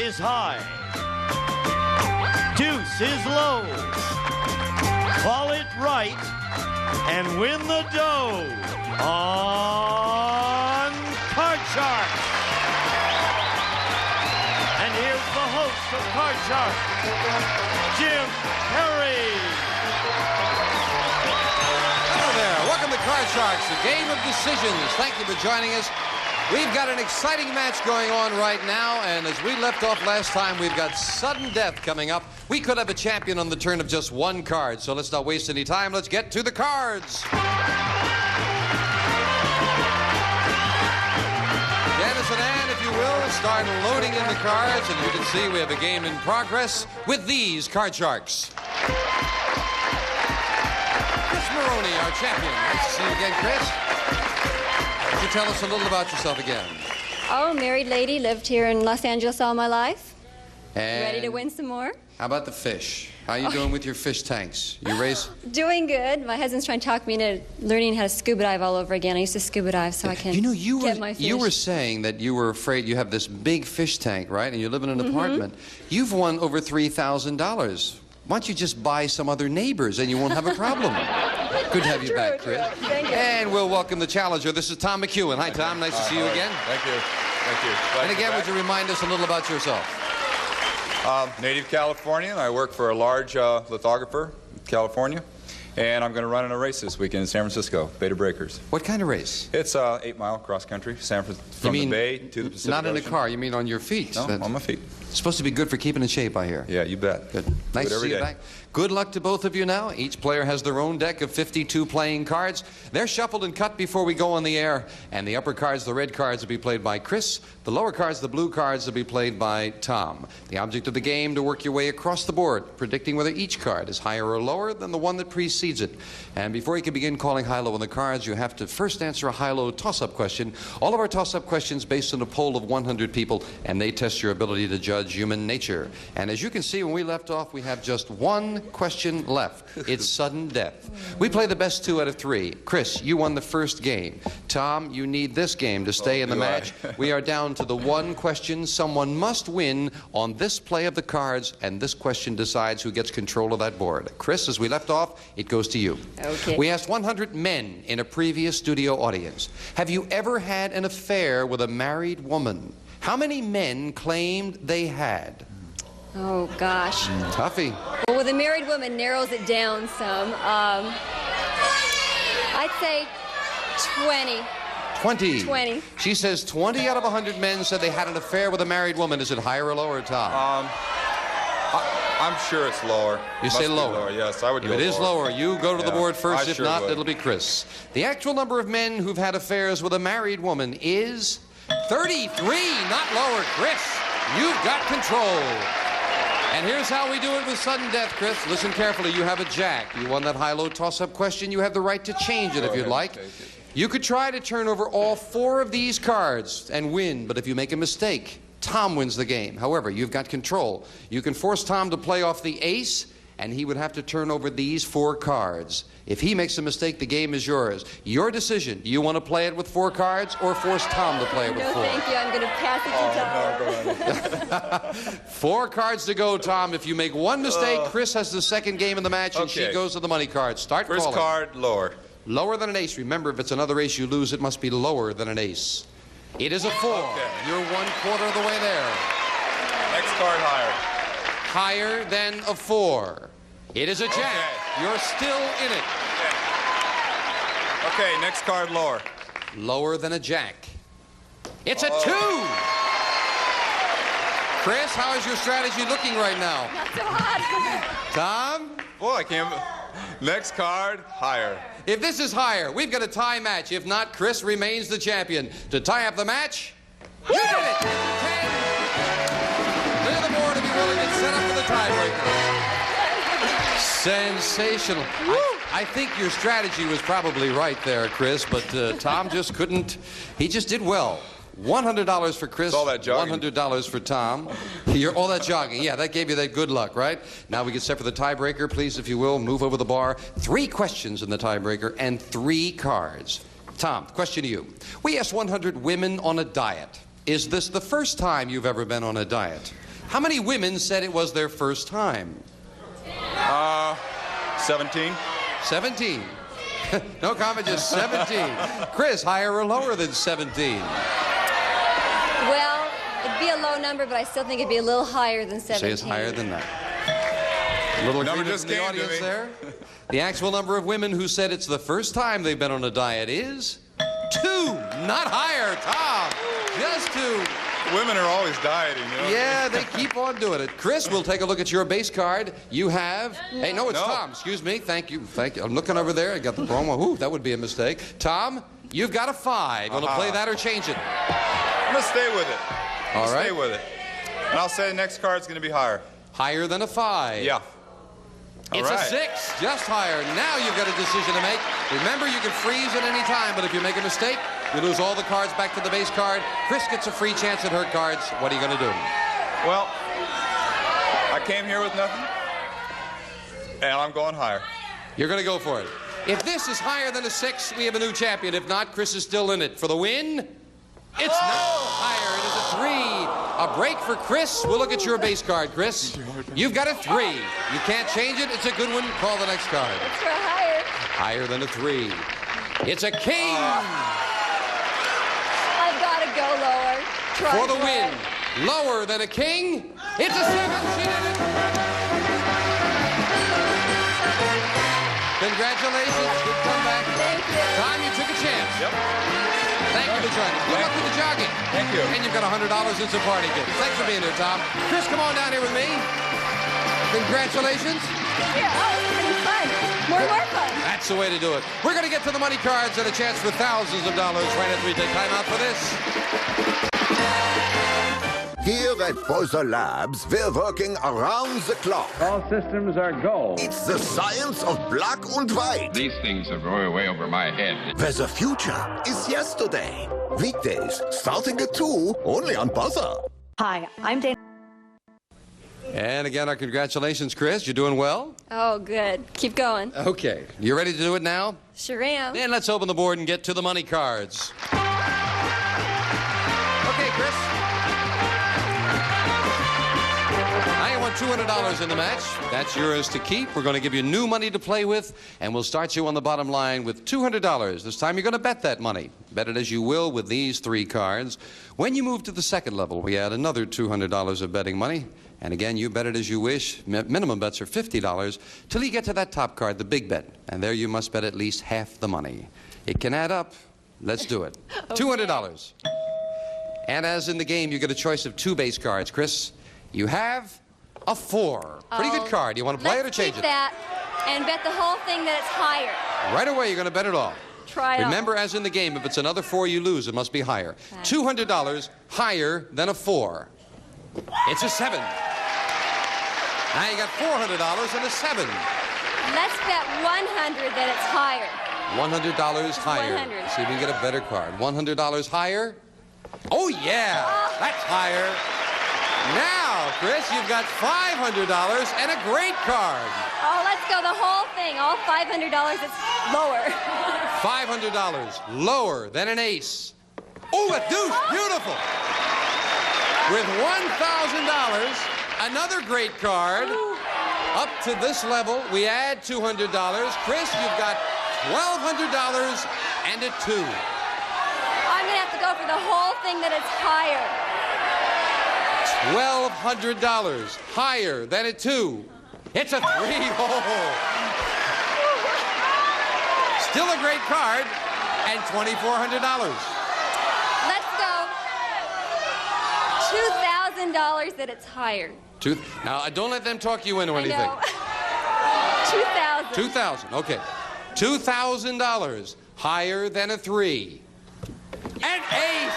is high. Deuce is low. Call it right and win the dough on Card Shark. And here's the host of Card Shark, Jim Perry. Hello there. Welcome to Card Sharks, a game of decisions. Thank you for joining us. We've got an exciting match going on right now, and as we left off last time, we've got sudden death coming up. We could have a champion on the turn of just one card, so let's not waste any time. Let's get to the cards. Janice and Ann, if you will, start loading in the cards, and you can see we have a game in progress with these Card Sharks. Chris Maroney, our champion. Nice to see you again, Chris. Could you tell us a little about yourself again? Oh, married lady, lived here in Los Angeles all my life. And Ready to win some more? how about the fish? How are you doing with your fish tanks? You raise... Doing good. My husband's trying to talk me into learning how to scuba dive all over again. I used to scuba dive so I can get my fish. You were saying that you were afraid you have this big fish tank, right? And you live in an apartment. You've won over $3,000. Why don't you just buy some other neighbors and you won't have a problem? Good to have you back, Chris. Thank you. And we'll welcome the challenger. This is Tom McEwen. Hi, Tom. Nice to see you again. Thank you. Thank you. And again, would you remind us a little about yourself? Native Californian. I work for a large lithographer in California. And I'm going to run in a race this weekend in San Francisco, Beta Breakers. What kind of race? It's 8-mile cross country, from the Bay to the Pacific Not in a Ocean. car. You mean on your feet? No, on my feet. It's supposed to be good for keeping in shape, I hear. Yeah, you bet. Good. Nice to see you back. Good luck to both of you now. Each player has their own deck of 52 playing cards. They're shuffled and cut before we go on the air. And the upper cards, the red cards, will be played by Chris. The lower cards, the blue cards, will be played by Tom. The object of the game to work your way across the board, predicting whether each card is higher or lower than the one that precedes it. And before you can begin calling high-low on the cards, you have to first answer a high-low toss-up question. All of our toss-up questions based on a poll of 100 people, and they test your ability to judge human nature. And as you can see, when we left off, we have just one question left. It's sudden death. We play the best 2 out of 3. Chris, you won the first game. Tom, you need this game to stay in the match. We are down to the one question. Someone must win on this play of the cards, and this question decides who gets control of that board. Chris, as we left off, it goes to you. Okay. We asked 100 men in a previous studio audience, have you ever had an affair with a married woman? How many men claimed they had? Oh, gosh. Toughie. Well, with a married woman, narrows it down some. I'd say 20. 20. 20. She says 20 out of 100 men said they had an affair with a married woman. Is it higher or lower, Tom? I'm sure it's lower. You say lower. Yes, I would go If it is lower. lower, you go to the board first. I If sure not, would. it'll be Chris. The actual number of men who've had affairs with a married woman is 33. Not lower, Chris. You've got control. And here's how we do it with sudden death, Chris. Listen carefully. You have a jack. You won that high-low toss-up question. You have the right to change it if you'd like. You could try to turn over all 4 of these cards and win, but if you make a mistake, Tom wins the game. However, you've got control. You can force Tom to play off the ace, and he would have to turn over these 4 cards. If he makes a mistake, the game is yours. Your decision. Do you want to play it with 4 cards or force Tom to play it with 4? No, thank you. I'm going to pass it to Tom. 4 cards to go, Tom. If you make one mistake, Chris has the second game of the match, and she Okay. goes to the money cards. Start First calling. card, lower. Lower than an ace. Remember, if it's another ace you lose, it must be lower than an ace. It is a 4. Okay. You're 1/4 of the way there. Next card, higher. Higher than a 4. It is a jack. Okay. You're still in it. Okay, next card, lower. Lower than a jack. It's a 2. Chris, how is your strategy looking right now? Not so hot. Tom? Boy, I can't... Next card, higher. If this is higher, we've got a tie match. If not, Chris remains the champion. To tie up the match, you did it! 10. Clear the board if you will, and get set up for the tiebreaker. Sensational. I think your strategy was probably right there, Chris, but Tom just couldn't. He just did well. $100 for Chris, all that jogging. $100 for Tom. All that jogging, yeah, that gave you that good luck, right? Now we get set for the tiebreaker. Please, if you will, move over the bar. 3 questions in the tiebreaker and 3 cards. Tom, question to you. We asked 100 women on a diet. Is this the first time you've ever been on a diet? How many women said it was their first time? 17. 17. No comment, just 17. Chris, higher or lower than 17? Well, it'd be a low number, but I still think it'd be a little higher than 17. Say it's higher than that. A little Number agreement just from the came to audience me. there. The actual number of women who said it's the first time they've been on a diet is 2. Not higher, Tom. Just 2. Women are always dieting, you know? Yeah, they keep on doing it. Chris, we'll take a look at your base card. You have... Hey, no, it's No. Tom. Excuse me. Thank you. Thank you. I'm looking over there. I got the wrong one. Ooh, that would be a mistake. Tom, you've got a 5. Want to play that or change it? I'm going to stay with it. All right. Stay with it. And I'll say the next card's going to be higher. Higher than a 5. Yeah. It's All a right. 6, just higher. Now you've got a decision to make. Remember, you can freeze at any time, but if you make a mistake, you lose all the cards back to the base card. Chris gets a free chance at her cards. What are you going to do? Well, I came here with nothing, and I'm going higher. You're going to go for it. If this is higher than a 6, we have a new champion. If not, Chris is still in it. For the win, it's no higher. It is a 3. A break for Chris. We'll look at your base card, Chris. You've got a 3. You can't change it. It's a good one. Call the next card. It's for higher. Higher than a 3. It's a king. I've got to go lower. Try For the it. win. Lower than a king. It's a 7. She did it. Congratulations. Good comeback. Thank you. Tom, you took a chance. Yep. Thank you for joining. Good luck with the jogging. Thank you. And you've got $100 in some party gifts. Thanks for being here, Tom. Chris, come on down here with me. Congratulations. Yeah, oh, it's pretty fun. More fun. That's the way to do it. We're going to get to the money cards and a chance for thousands of dollars right after we take time out for this. Here at Boiser Labs, we're working around the clock. All systems are go. It's the science of black and white, These things are way over my head. where the future is yesterday. Weekdays, starting at 2, only on Buzzer. Hi, I'm Dana. And again, our congratulations, Chris. You're doing well? Oh, good. Keep going. Okay. You ready to do it now? Sure am. Then let's open the board and get to the money cards. Okay, Chris. Now you want $200 in the match. That's yours to keep. We're going to give you new money to play with, and we'll start you on the bottom line with $200. This time you're going to bet that money. Bet it as you will with these 3 cards. When you move to the second level, we add another $200 of betting money. And again, you bet it as you wish. Minimum bets are $50 till you get to that top card, the big bet. And there you must bet at least half the money. It can add up. Let's do it. $200. And as in the game, you get a choice of 2 base cards. Chris, you have a 4. Pretty good card. You want to play it or change Let's keep it? that and bet the whole thing that it's higher. Right away, you're going to bet it all. Try it Remember, as in the game, if it's another 4 you lose, it must be higher. Okay. $200 higher than a 4. It's a 7. Now you got $400 and a 7. Let's bet 100 that it's higher. $100 higher. 100. See if we can get a better card. $100 higher. Oh, yeah. That's higher. Now, Chris, you've got $500 and a great card. Oh, let's go the whole thing. All $500 it's lower. $500 lower than an ace. Oh, a deuce. Beautiful. With $1,000, another great card. Up to this level, we add $200. Chris, you've got $1,200 and a 2. I'm going to have to go for the whole thing that it's higher. $1,200 higher than a 2. It's a 3. Oh. Still a great card and $2,400. Let's go $2,000 that it's higher. Now, don't let them talk you into anything. I know. 2,000. 2,000. Okay. $2,000 higher than a 3. An ace.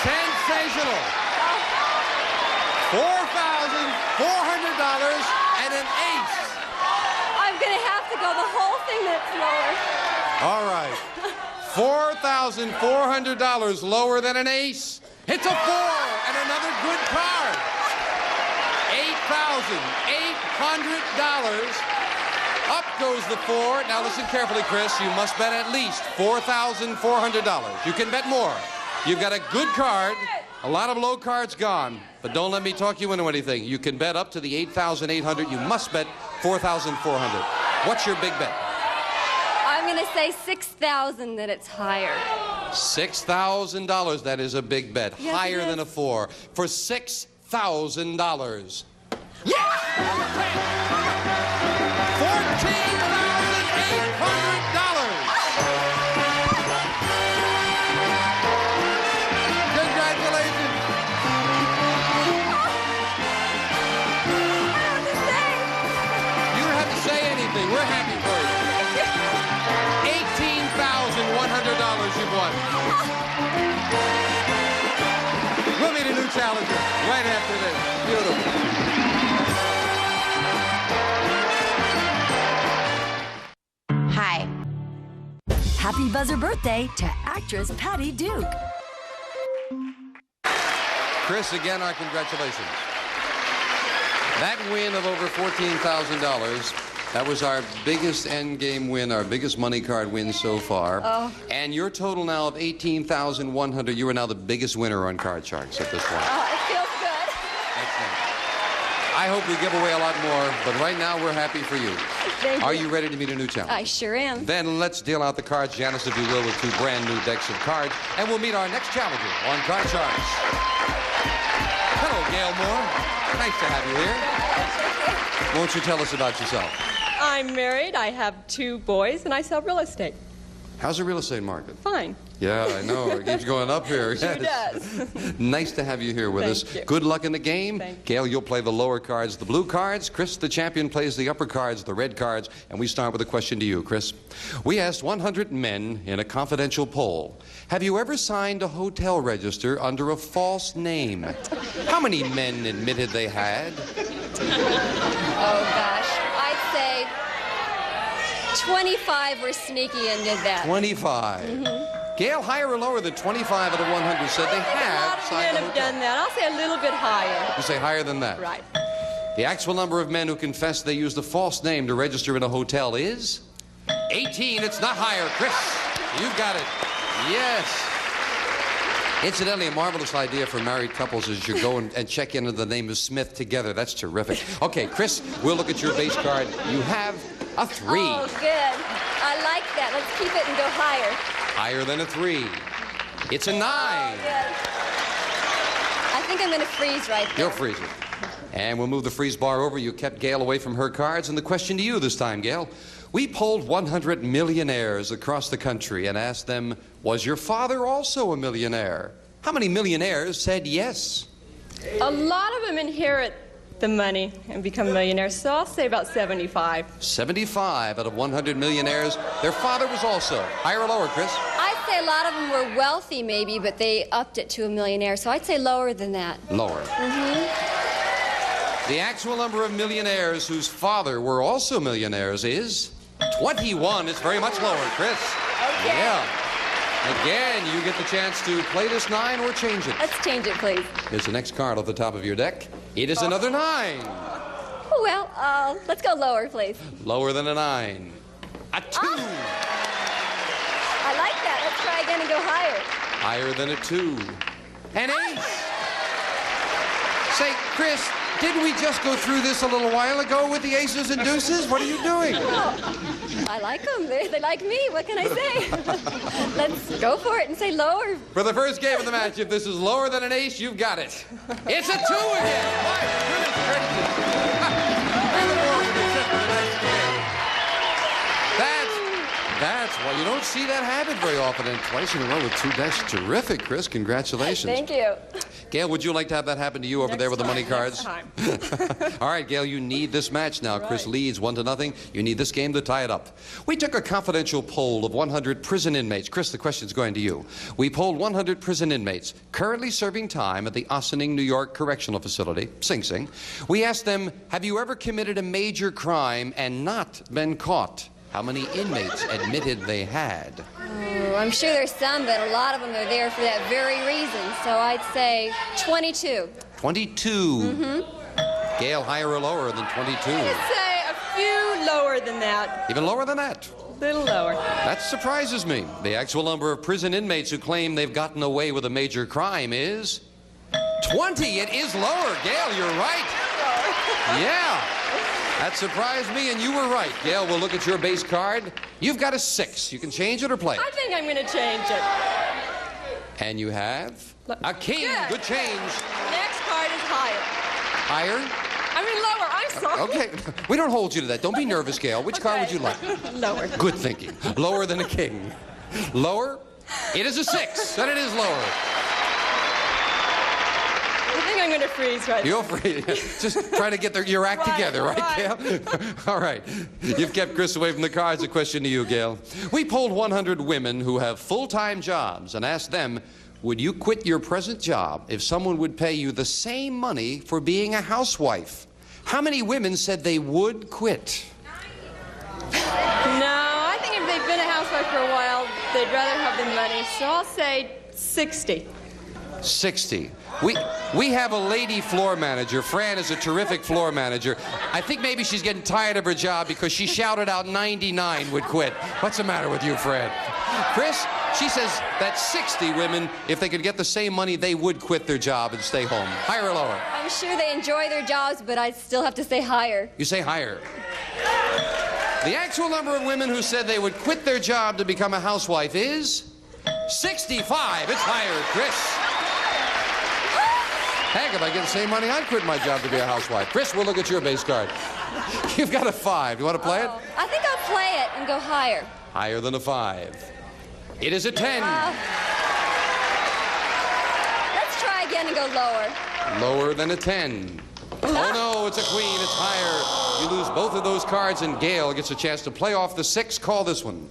Sensational. $4,400 and an ace. I'm going to have to go the whole thing that's lower. All right. $4,400 lower than an ace. It's a 4 and another good card. $8,800. Up goes the 4. Now listen carefully, Chris. You must bet at least $4,400. You can bet more. You've got a good card. A lot of low cards gone. But don't let me talk you into anything. You can bet up to the 8,800. You must bet 4,400. What's your big bet? I'm going to say 6,000 that it's higher. $6,000. That is a big bet. Yes, Higher it than a is. 4. For $6,000. Yeah! Congratulations! You don't have to say anything. We're happy for you. $18,100 you've won. We'll meet a new challenger right after this. Beautiful. Hi. Happy buzzer birthday to actress Patty Duke. Chris, again, our congratulations. That win of over $14,000, that was our biggest endgame win, our biggest money card win so far. Oh. And your total now of $18,100, you are now the biggest winner on Card Sharks at this point. Oh, it feels good. Excellent. I hope we give away a lot more, but right now we're happy for you. Thank Are you. you ready to meet a new challenge? I sure am. Then let's deal out the cards, Janice, if you will, with 2 brand new decks of cards, and we'll meet our next challenger on Card Sharks. Hello, Gail Moore. Nice to have you here. Won't you tell us about yourself? I'm married, I have 2 boys, and I sell real estate. How's the real estate market? Fine. Yeah, I know. It keeps going up here. Sure Yes. does. Nice to have you here with us. Thank you. Good luck in the game. Thank you. Gail, you'll play the lower cards, the blue cards. Chris, the champion, plays the upper cards, the red cards. And we start with a question to you, Chris. We asked 100 men in a confidential poll, have you ever signed a hotel register under a false name? How many men admitted they had? Oh, gosh. I'd say 25 were sneaky and did that. 25. Gail, higher or lower than 25 out of 100 said they A lot have of signed men a have hotel. done that. I'll say a little bit higher. You say higher than that? Right. The actual number of men who confess they used a false name to register in a hotel is 18. It's not higher. Chris, you've got it. Yes. Incidentally, a marvelous idea for married couples is you go and check in the name of Smith together. That's terrific. Okay, Chris, we'll look at your base card. You have a 3. Oh, good. I like that. Let's keep it and go higher. Higher than a 3. It's a 9. Oh, good. I think I'm going to freeze right there. You'll freeze it. And we'll move the freeze bar over. You kept Gail away from her cards. And the question to you this time, Gail. We polled 100 millionaires across the country and asked them, was your father also a millionaire? How many millionaires said yes? A lot of them inherit the money and become millionaires, so I'll say about 75. 75 out of 100 millionaires. Their father was also. Higher or lower, Chris? I'd say a lot of them were wealthy, maybe, but they upped it to a millionaire, so I'd say lower than that. Lower. The actual number of millionaires whose father were also millionaires is 21. It's very much lower, Chris. Okay. Yeah. Again, you get the chance to play this 9 or change it. Let's change it, please. Here's the next card off the top of your deck. It is another 9. Oh, well, let's go lower, please. Lower than a 9. A 2. I like that. Let's try again and go higher. Higher than a 2. An ace. Say, Chris, didn't we just go through this a little while ago with the aces and deuces? What are you doing? I like them. They like me. What can I say? Let's go for it and say lower. For the first game of the match, if this is lower than an ace, you've got it. It's a 2 again. My goodness gracious. We look forward to this for the next game. That's why you don't see that happen very often. And twice in a row with 2 decks. Terrific, Chris. Congratulations. Thank you. Gail, would you like to have that happen to you over there with the money cards? Next time. All right, Gail, you need this match now. Chris leads 1-0. You need this game to tie it up. We took a confidential poll of 100 prison inmates. Chris, the question's going to you. We polled 100 prison inmates currently serving time at the Ossining, New York Correctional Facility, Sing Sing. We asked them, have you ever committed a major crime and not been caught? How many inmates admitted they had? Oh, I'm sure there's some, but a lot of them are there for that very reason. So I'd say 22. 22. Gail, higher or lower than 22? I'd say a few lower than that. Even lower than that? A little lower. That surprises me. The actual number of prison inmates who claim they've gotten away with a major crime is 20. It is lower. Gail, you're right. Yeah. That surprised me, and you were right. Gail, we'll look at your base card. You've got a 6. You can change it or play it. I think I'm going to change it. And you have a king. Good change. Next card is higher. Higher? I mean lower. I'm sorry. Okay. We don't hold you to that. Don't be nervous, Gail. Which card would you like? Lower. Good thinking. Lower than a king. Lower? It is a 6. And it is lower. I think I'm going to freeze right now. You'll freeze. Just try to get your act together, right, Gail? All right. You've kept Chris away from the cards. A question to you, Gail. We polled 100 women who have full-time jobs and asked them, would you quit your present job if someone would pay you the same money for being a housewife? How many women said they would quit? No, I think if they've been a housewife for a while, they'd rather have the money. So I'll say 60. 60. We have a lady floor manager. Fran is a terrific floor manager. I think maybe she's getting tired of her job because she shouted out 99 would quit. What's the matter with you, Fran? Chris, she says that 60 women, if they could get the same money, they would quit their job and stay home. Higher or lower? I'm sure they enjoy their jobs, but I still have to say higher. You say higher. The actual number of women who said they would quit their job to become a housewife is 65. It's higher, Chris. Heck, if I get the same money, I'd quit my job to be a housewife. Chris, we'll look at your base card. You've got a 5. You want to play it? I think I'll play it and go higher. Higher than a 5. It is a 10. Let's try again and go lower. Lower than a 10. Oh, no, it's a queen. It's higher. You lose both of those cards, and Gail gets a chance to play off the 6. Call this one.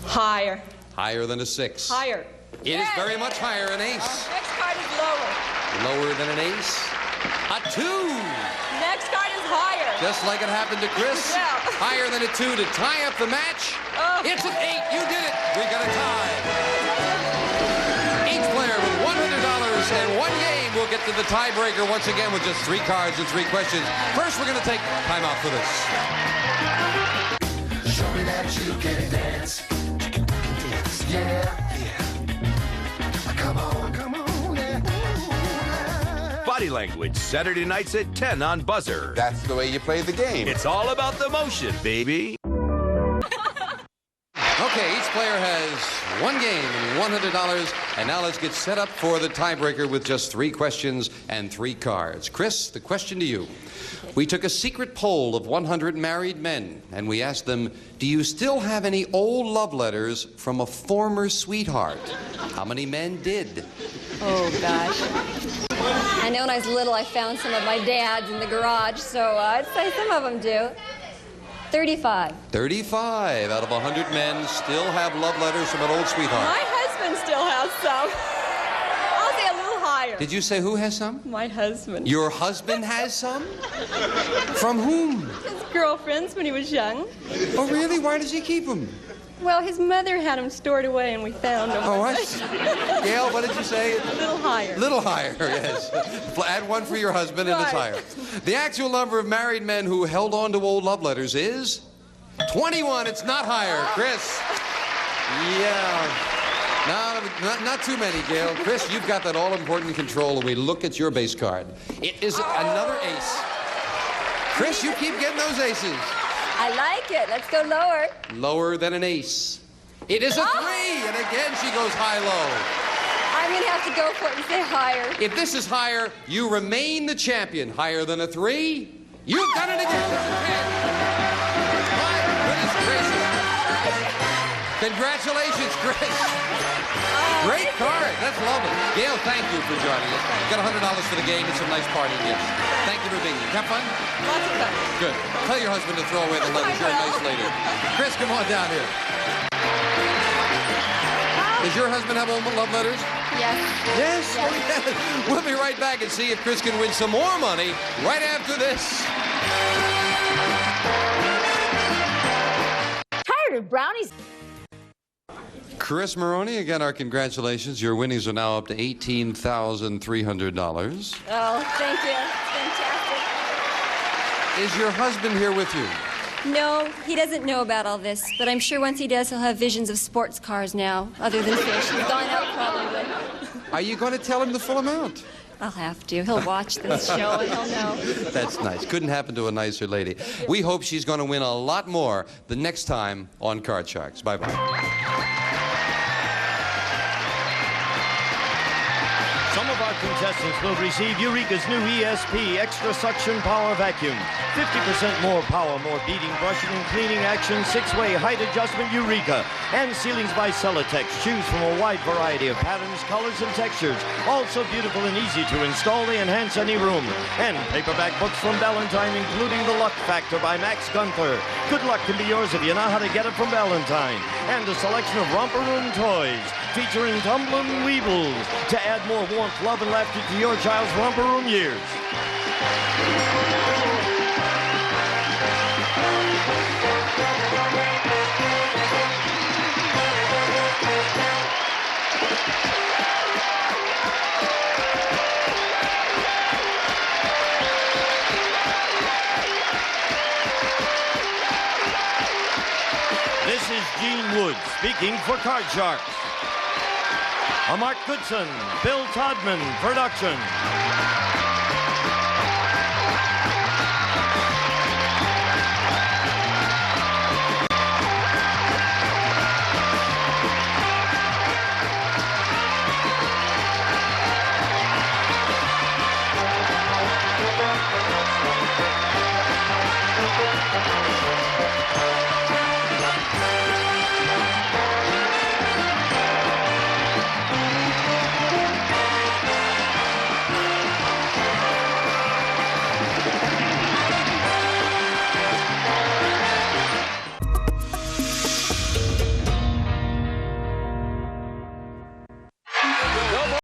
Higher. Higher than a 6. Higher. It is very much higher. An ace. Next card is lower. Lower than an ace. A 2. Next card is higher. Just like it happened to Chris. Yeah. Higher than a 2 to tie up the match. It's an 8. You did it. We got a tie. Each player with $100 and 1 game will get to the tiebreaker once again with just 3 cards and 3 questions. First, we're going to take time out for this. Show me that you can dance. Yeah. Come on, come on, yeah. Body Language, Saturday nights at 10 on Buzzer. That's the way you play the game. It's all about the motion, baby. Okay, each player has 1 game and $100, and now let's get set up for the tiebreaker with just 3 questions and 3 cards. Chris, the question to you. We took a secret poll of 100 married men, and we asked them, do you still have any old love letters from a former sweetheart? How many men did? Oh, gosh. I know when I was little, I found some of my dad's in the garage, so I'd say some of them do. 35. 35 out of 100 men still have love letters from an old sweetheart. My husband still has some. I'll say a little higher. Did you say who has some? My husband. Your husband has some? From whom? His girlfriends when he was young. Oh, really? Why does he keep them? Well, his mother had them stored away and we found them. Oh, I see. Gail, what did you say? A little higher. Little higher, yes. Add 1 for your husband and it's higher. The actual number of married men who held on to old love letters is 21. It's not higher. Chris. Yeah. No, not too many, Gail. Chris, you've got that all-important control, and we look at your base card. It is another ace. Chris, you keep getting those aces. I like it. Let's go lower. Lower than an ace. It is a 3, and again she goes high-low. I'm going to have to go for it and say higher. If this is higher, you remain the champion. Higher than a 3, you've done it again. My goodness gracious. Congratulations, Chris. Great card. That's lovely. Gail, thank you for joining us. You got $100 for the game and some nice party gifts. Thank you for being here. Have fun? Lots of fun. Good. Tell your husband to throw away the letters. You're a nice lady. Chris, come on down here. Does your husband have old love letters? Yes. Yes? Oh, yes. We'll be right back and see if Chris can win some more money right after this. Tired of brownies? Chris Maroney, again, our congratulations. Your winnings are now up to $18,300. Oh, thank you. Fantastic. Is your husband here with you? No, he doesn't know about all this, but I'm sure once he does, he'll have visions of sports cars now, other than fish. He's gone out probably. Are you going to tell him the full amount? I'll have to. He'll watch this show and he'll know. That's nice. Couldn't happen to a nicer lady. We hope she's going to win a lot more the next time on Card Sharks. Bye-bye. Some of our contestants will receive Eureka's new ESP Extra Suction Power Vacuum. 50% more power, more beating, brushing, and cleaning action, 6-way height adjustment Eureka. And ceilings by Celotex. Choose from a wide variety of patterns, colors, and textures. Also beautiful and easy to install. They enhance any room. And paperback books from Ballantine, including The Luck Factor by Max Gunther. Good luck can be yours if you know how to get it from Ballantine. And a selection of Romper Room toys featuring Tumblin' Weebles to add more warmth, love, and laughter to your child's romper room years. This is Gene Wood speaking for Card Sharks. A Mark Goodson, Bill Todman production.